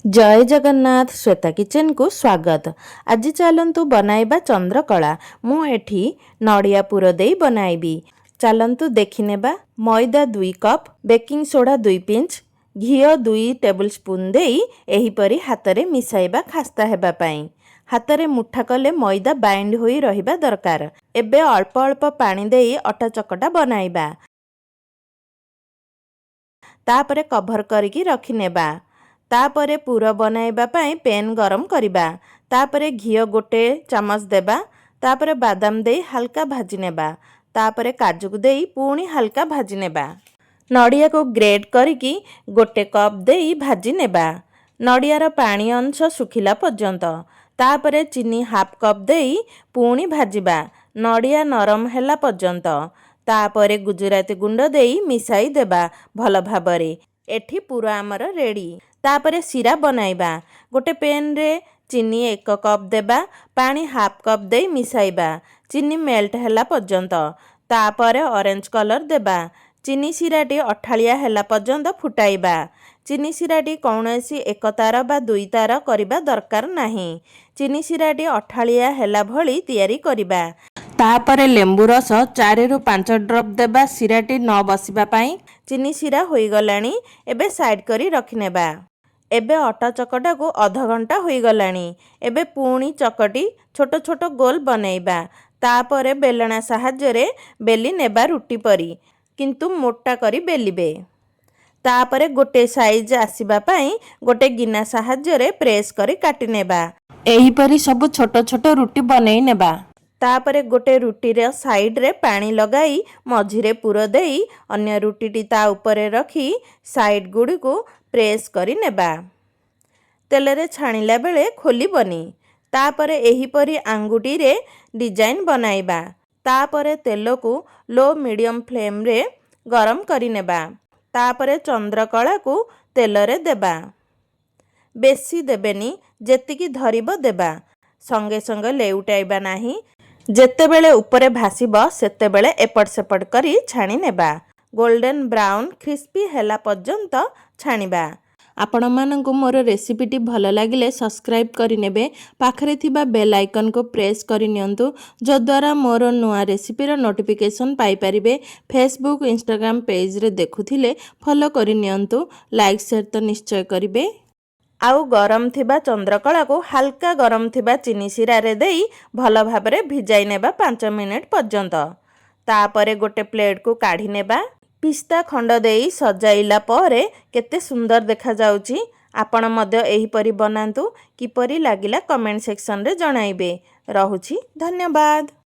जय जगन्नाथ श्वेता किचन को स्वागत। आज चलतु बनाइबा चंद्रकला। मु एठी नड़िया पुर दे बनाइबी। चलतु देखिनेबा। Maida 2 cup, baking soda 2 pinch, घिओ 2 टेबल स्पून देई एहीपरि हातरे मिसाइबा खास्ता हेबा पई। हातरे मुठा कले मैदा बाइंड होई रहिबा दरकार। एबे अल्प अल्प पानी देई अटा चकटा बनाइबा। तापरे कभर करिकी रखिनेबा। तापरे पुर बनाइबा पई पैन गरम करिबा। तापरे घिओ 1 चामच देबा। तापरे बादाम देई हल्का भाजी नेबा। तापरे काजू को देई पुणी हल्का भाजी नेबा। नड़िया को ग्रेट करिकी 1 कप देई भाजी नेबा। नड़ियार पानी अंश सुखिला पर्यंत। तापरे चीनी हाफ कप देई पुणी भाजिबा नड़िया नरम हैला पर्यंत। तापरे गुजराती गुंड देई मिसाई देबा भल भाबरे। एठी पूरा आमर रेडी। तापरे सिरा बनाइबा। गोटे पेन रे चीनी 1 कप देबा। पानी हाफ कप देई मिसाइबा चीनी मेल्ट हैला पर्यंत। तापरे ऑरेंज कलर देबा। चीनी सिराटी अठालिया हैला पर्यंत फुटाइबा। चीनी सिराटी कौनसी 1 तार बा 2 तार करिबा दरकार नाही। चीनी सिराटी अठालिया हैला भली तैयारी करिबा। तापरे लेंबू रस 4 ରୁ 5 ड्रॉप देबा सिराटी न बसिबा पाई। चीनी सिरा होई गलानी। एबे साइड करी रखिनेबा। एबे अटा चकटा को आधा घंटा होई गलानी। एबे पुणी चकटी छोट छोट गोल बनेइबा। तापरे बेलना साहाଯ୍य रे बेली नेबा रुटी परी, किंतु मोटा करी बेलिबे। तापरे गोटे साइज आसीबा पाई गोटे गिना साहाଯ୍य रे प्रेस करी काटी नेबा। एही परी सब छोट छोट रुटी बनेई नेबा। तापरे गोटे रुटी रे साइड रे पानी लगाई मझिरे पुर देई अन्य रुटीटी ता उपरे रखी साइड गुडी को प्रेस करी नेबा। तेल रे छाणिला बेले खोलिबनी। तापरे एही परी आंगुटी रे डिजाइन बनाइबा। तापरे तेल को लो मीडियम फ्लेम रे गरम करी नेबा। तापरे चंद्रकला को तेल रे देबा। बेसी देबेनी, जेतिकी धरिब देबा। संगे संगे लेउटाइबा नाही। जेतेबेले उपरे भासीब सेतेबेले एपट सेपट करी छाणी नेबा। गोल्डन ब्राउन क्रिस्पी हैला पर्यंत छाणिबा। आपण मानंकु मोर रेसिपीटी भल लागिले सब्सक्राइब करि नेबे। पाखरे थिबा बेल आइकन को प्रेस करि नियंतु, जद्वारा मोर नुआ रेसिपीर नोटिफिकेशन पाई परिबे। फेसबुक इंस्टाग्राम पेज रे देखुथिले फॉलो करि नियंतु। लाइक शेयर तो निश्चय करिबे। आउ गरम थिबा चंद्रकला को हल्का गरम थिबा चीनी सिरा रे देई भल भाबरे भिजाई नेबा 5 मिनिट पर्यंत। तापरे गोटे प्लेट को काढ़ी नेबा। पिस्ता खंड देई सजाइला परे केते सुंदर देखा जाउची। आपण मध्य एही परी बनांतु। किपरि लागिला कमेंट सेक्शन रे जणाइबे। रहुछि धन्यवाद।